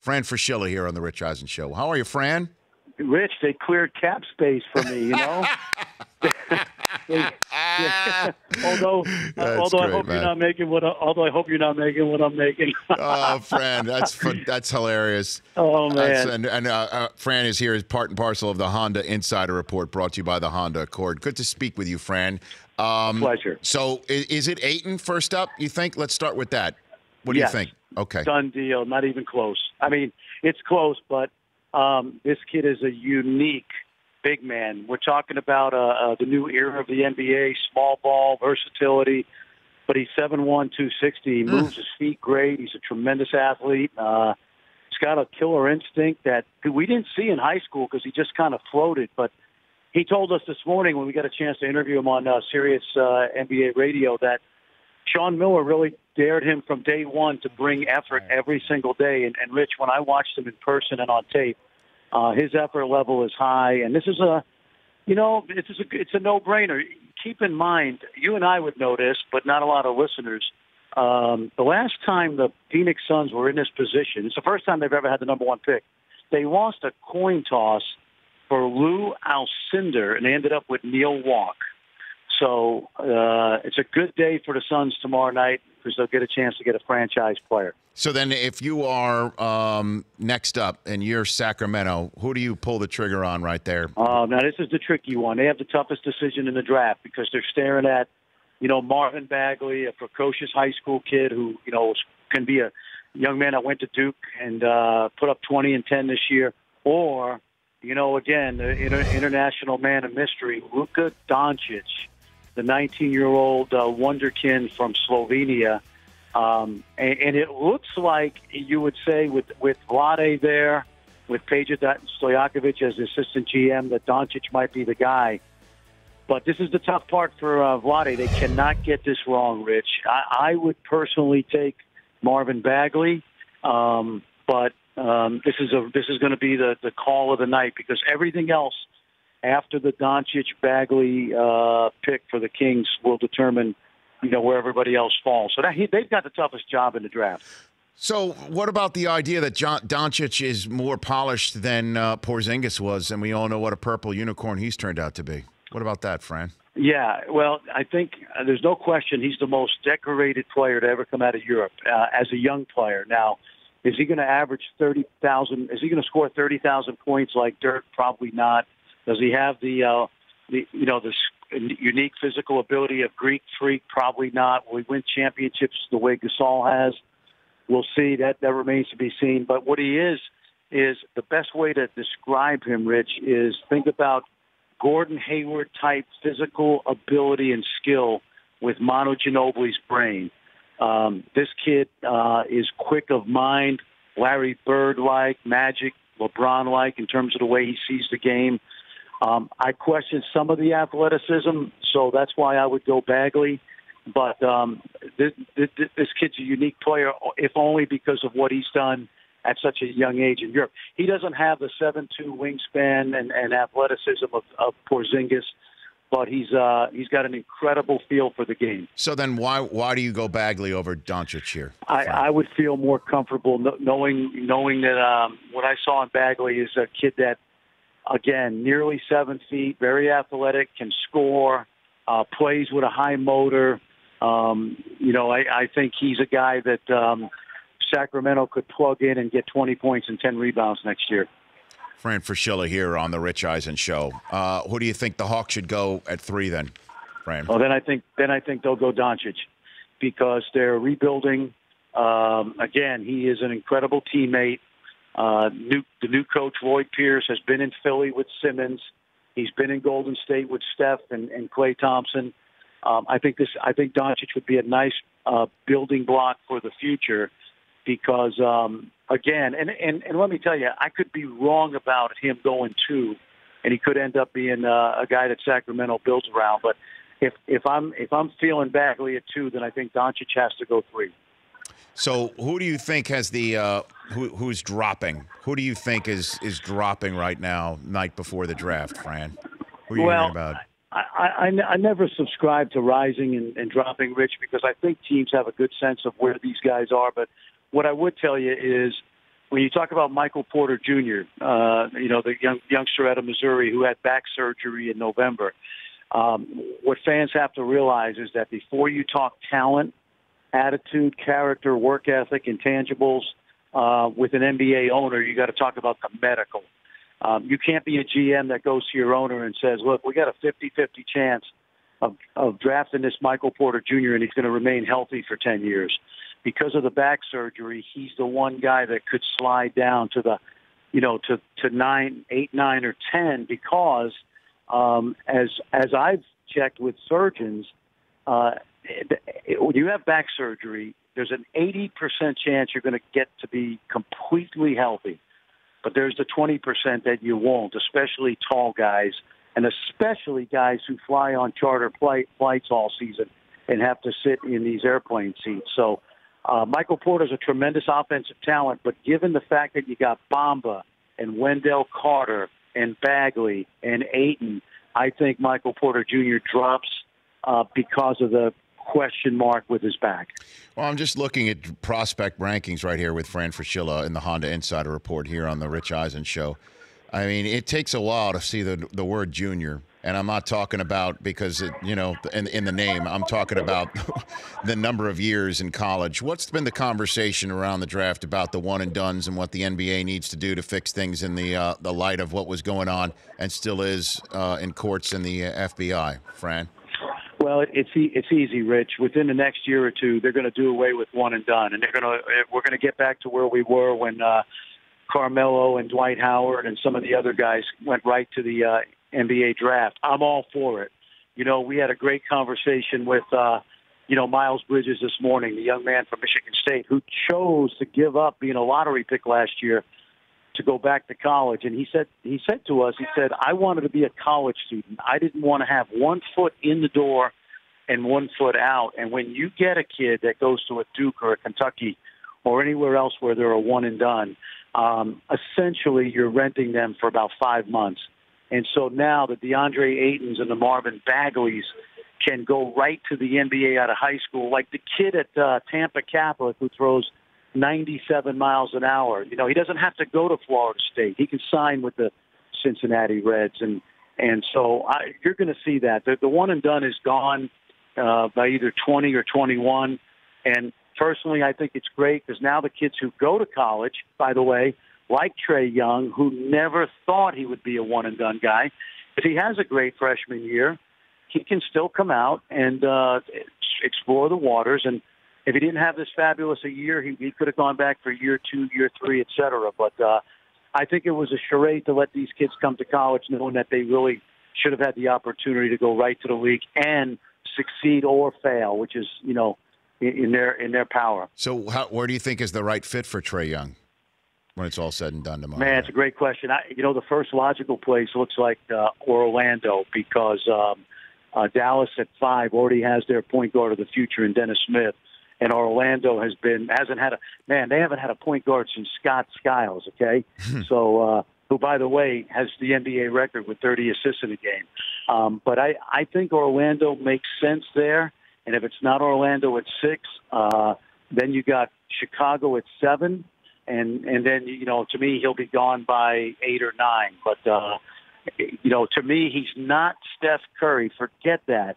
Fran Fraschilla here on the Rich Eisen Show. How are you, Fran? Rich, they cleared cap space for me, you know? Although I hope you're not making what I'm making. Oh, Fran, that's hilarious. Oh man! Fran is here as part and parcel of the Honda Insider Report, brought to you by the Honda Accord. Good to speak with you, Fran. Pleasure. So, is it Ayton first up? You think? Let's start with that. What do you think? Okay, done deal. Not even close. I mean, it's close, but this kid is a unique big man. We're talking about the new era of the NBA, small ball, versatility, but he's 7'1", 260. He moves his feet great. He's a tremendous athlete. He's got a killer instinct that we didn't see in high school because he just kind of floated. But he told us this morning when we got a chance to interview him on Sirius NBA radio that Sean Miller really dared him from day one to bring effort every single day. And Rich, when I watched him in person and on tape, his effort level is high, and this is it's a no-brainer. Keep in mind, you and I would know this, but not a lot of listeners. The last time the Phoenix Suns were in this position, it's the first time they've ever had the number one pick. They lost a coin toss for Lou Alcindor, and they ended up with Neil Walk. So it's a good day for the Suns tomorrow night because they'll get a chance to get a franchise player. So then if you are next up and you're Sacramento, who do you pull the trigger on right there? Now, this is the tricky one. They have the toughest decision in the draft because they're staring at, Marvin Bagley, a precocious high school kid who, can be a young man that went to Duke and put up 20 and 10 this year. Or, again, the international man of mystery, Luka Dončić, the 19-year-old wonderkin from Slovenia. And it looks like you would say with Vlade there, with Peja Stojakovic as the assistant GM, that Dončić might be the guy. But this is the tough part for Vlade. They cannot get this wrong, Rich. I would personally take Marvin Bagley, but this is going to be the call of the night because everything else after the Dončić-Bagley pick for the Kings will determine where everybody else falls. So they've got the toughest job in the draft. So what about the idea that Dončić is more polished than Porzingis was, and we all know what a purple unicorn he's turned out to be? What about that, Fran? Yeah, well, I think there's no question he's the most decorated player to ever come out of Europe as a young player. Now, is he going to average 30,000? Is he going to score 30,000 points like Dirk? Probably not. Does he have the unique physical ability of Greek freak? Probably not. Will he win championships the way Gasol has? We'll see. That remains to be seen. But what he is the best way to describe him, Rich, is think about Gordon Hayward-type physical ability and skill with Manu Ginobili's brain. This kid is quick of mind, Larry Bird-like, Magic, LeBron-like in terms of the way he sees the game. I question some of the athleticism, so that's why I would go Bagley. But this kid's a unique player, if only because of what he's done at such a young age in Europe. He doesn't have the 7'2" wingspan and athleticism of Porzingis, but he's got an incredible feel for the game. So then why do you go Bagley over Dončić here? I would feel more comfortable knowing that what I saw in Bagley is a kid that, again, nearly 7 feet, very athletic, can score, plays with a high motor. I think he's a guy that Sacramento could plug in and get 20 points and 10 rebounds next year. Fran Fraschilla here on the Rich Eisen Show. Who do you think the Hawks should go at 3 then, Fran? Well, then I think they'll go Dončić because they're rebuilding. Again, he is an incredible teammate. The new coach, Lloyd Pierce, has been in Philly with Simmons. He's been in Golden State with Steph and Klay Thompson. I think Dončić would be a nice building block for the future because, again, and let me tell you, I could be wrong about him going 2, and he could end up being a guy that Sacramento builds around. But if I'm feeling Bagley at 2, then I think Dončić has to go 3. So who do you think has the who's dropping? Who do you think is dropping right now, night before the draft, Fran? Who are you hearing about? I never subscribe to rising and dropping, Rich, because I think teams have a good sense of where these guys are. But what I would tell you is when you talk about Michael Porter Jr., the youngster out of Missouri who had back surgery in November, what fans have to realize is that before you talk talent, attitude, character, work ethic, intangibles with an NBA owner, you got to talk about the medical. You can't be a GM that goes to your owner and says, look, we got a 50-50 chance of drafting this Michael Porter Jr. and he's going to remain healthy for 10 years. Because of the back surgery, he's the one guy that could slide down to the, to 8, 9, or 10 because as I've checked with surgeons, when you have back surgery, there's an 80% chance you're going to get to be completely healthy. But there's the 20% that you won't, especially tall guys and especially guys who fly on charter flights all season and have to sit in these airplane seats. So Michael Porter's a tremendous offensive talent, but given the fact that you got Bamba and Wendell Carter and Bagley and Ayton, I think Michael Porter Jr. drops because of the question mark with his back. Well, I'm just looking at prospect rankings right here with Fran Fraschilla in the Honda Insider Report here on the Rich Eisen Show. I mean, it takes a while to see the word junior, and I'm not talking about because, in the name, I'm talking about the number of years in college. What's been the conversation around the draft about the one-and-dones and what the NBA needs to do to fix things in the light of what was going on and still is in courts and the FBI, Fran? Well, it's easy, Rich. Within the next year or two, they're going to do away with one and done, and we're going to get back to where we were when Carmelo and Dwight Howard and some of the other guys went right to the NBA draft. I'm all for it. We had a great conversation with Miles Bridges this morning, the young man from Michigan State who chose to give up being a lottery pick last year to go back to college. And he said to us, I wanted to be a college student. I didn't want to have one foot in the door and one foot out. And when you get a kid that goes to a Duke or a Kentucky or anywhere else where they're a one and done, essentially you're renting them for about 5 months. And so now the DeAndre Aytons and the Marvin Bagleys can go right to the NBA out of high school, like the kid at Tampa Catholic who throws 97 miles an hour. He doesn't have to go to Florida State. He can sign with the Cincinnati Reds. And so you're going to see that. The one and done is gone by either 20 or 21. And personally, I think it's great because now the kids who go to college, by the way, like Trae Young, who never thought he would be a one-and-done guy, if he has a great freshman year, he can still come out and explore the waters. And if he didn't have this fabulous a year, he could have gone back for year 2, year 3, et cetera. But I think it was a charade to let these kids come to college knowing that they really should have had the opportunity to go right to the league and succeed or fail, which is, in their power. So where do you think is the right fit for Trae Young when it's all said and done tomorrow? Man, it's a great question. The first logical place looks like Orlando because Dallas at 5 already has their point guard of the future in Dennis Smith, and Orlando they haven't had a point guard since Scott Skiles. Okay, so who by the way has the NBA record with 30 assists in a game. But I think Orlando makes sense there, and if it's not Orlando at 6, then you got Chicago at 7. And then, to me, he'll be gone by 8 or 9. But, to me, he's not Steph Curry. Forget that.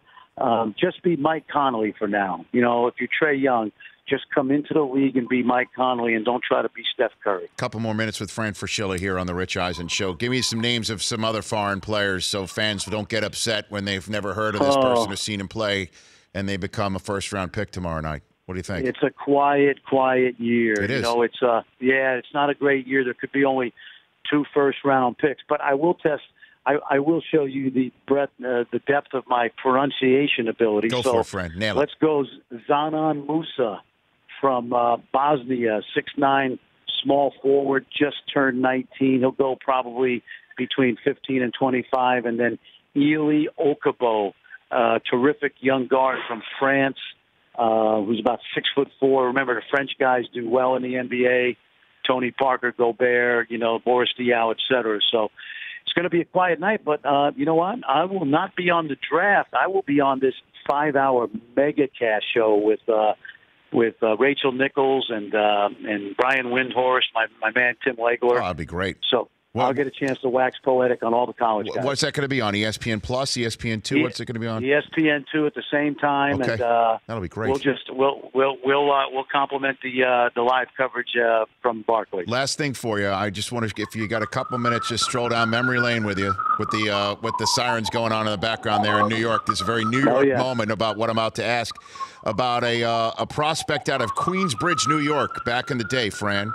Just be Mike Conley for now. If you're Trae Young, just come into the league and be Mike Conley and don't try to be Steph Curry. A couple more minutes with Fran Fraschilla here on the Rich Eisen Show. Give me some names of some other foreign players so fans don't get upset when they've never heard of this person or seen him play and they become a first-round pick tomorrow night. What do you think? It's a quiet year. It is. It's not a great year. There could be only 2 first-round picks, but I will show you the breadth, the depth of my pronunciation ability. Go for it, friend. Nail it. Let's go Zanan Musa from Bosnia, 6'9", small forward, just turned 19. He'll go probably between 15 and 25. And then Eli Okabo, terrific young guard from France, who's about 6'4". Remember, the French guys do well in the NBA. Tony Parker, Gobert, Boris Diaw, et cetera. So it's going to be a quiet night, but you know what? I will not be on the draft. I will be on this 5-hour mega cast show with Rachel Nichols and Brian Windhorst, my man Tim Legler. Oh, that'd be great. So I'll get a chance to wax poetic on all the college guys. What's that going to be on? ESPN Plus, ESPN 2? What's it going to be on? ESPN 2 at the same time. Okay. And that'll be great. We'll complement the live coverage from Barclays. Last thing for you, I just want to, if you got a couple minutes, just stroll down memory lane with you with the sirens going on in the background there in New York. This is a very New York moment about what I'm about to ask about a prospect out of Queensbridge, New York, back in the day, Fran.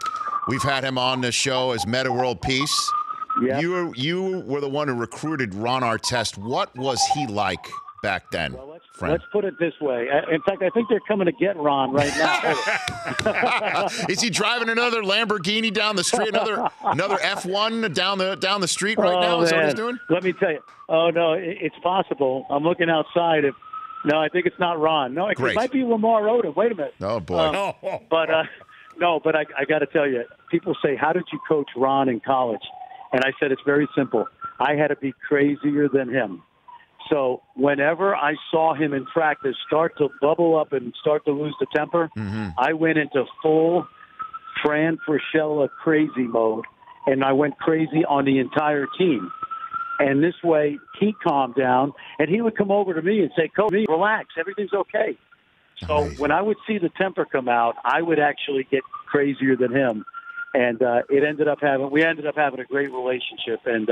We've had him on the show as Meta World Peace. Yep. You were the one who recruited Ron Artest. What was he like back then, well, Fran? Let's put it this way. In fact, I think they're coming to get Ron right now. Is he driving another Lamborghini down the street, another F1 down the street right now? Is that what he's doing? Let me tell you. Oh, no, it's possible. I'm looking outside. No, I think it's not Ron. No, it might be Lamar Odom. Wait a minute. Oh, boy. No, but I got to tell you, people say, how did you coach Ron in college? And I said, it's very simple. I had to be crazier than him. So whenever I saw him in practice start to bubble up and start to lose the temper, I went into full Fran Fraschilla crazy mode, and I went crazy on the entire team. And this way, he calmed down, and he would come over to me and say, Coach, relax, everything's okay. So when I would see the temper come out, I would actually get crazier than him, and we ended up having a great relationship. And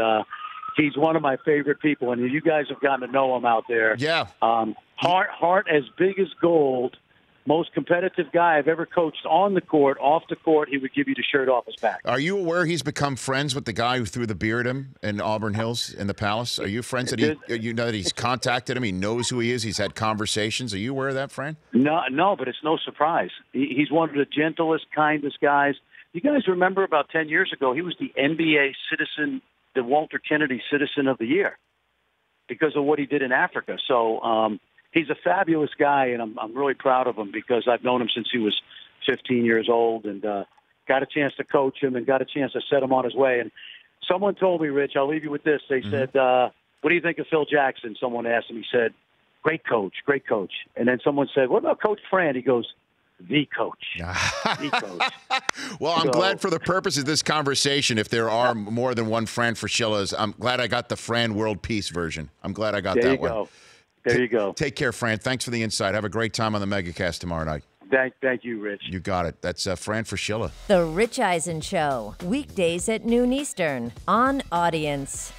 he's one of my favorite people, and you guys have gotten to know him out there. Yeah, heart as big as gold. Most competitive guy I've ever coached on the court, off the court. He would give you the shirt off his back. Are you aware he's become friends with the guy who threw the beer at him in Auburn Hills in the Palace? Are you friends that he's contacted him? He knows who he is. He's had conversations. Are you aware of that, Fran? No, but it's no surprise. He's one of the gentlest, kindest guys. You guys remember about 10 years ago, he was the NBA citizen, the Walter Kennedy Citizen of the Year because of what he did in Africa. So, he's a fabulous guy, and I'm really proud of him because I've known him since he was 15 years old and got a chance to coach him and got a chance to set him on his way. And someone told me, Rich, I'll leave you with this. They said, what do you think of Phil Jackson? Someone asked him. He said, great coach. And then someone said, what about Coach Fran? He goes, the coach. The coach. Well, I'm glad for the purpose of this conversation, if there are more than one Fran Fraschillas, I'm glad I got the Fran World Peace version. I'm glad I got that one. There you go. Take care, Fran. Thanks for the insight. Have a great time on the MegaCast tomorrow night. Thank you, Rich. You got it. That's Fran Fraschilla. The Rich Eisen Show, weekdays at noon Eastern on Audience.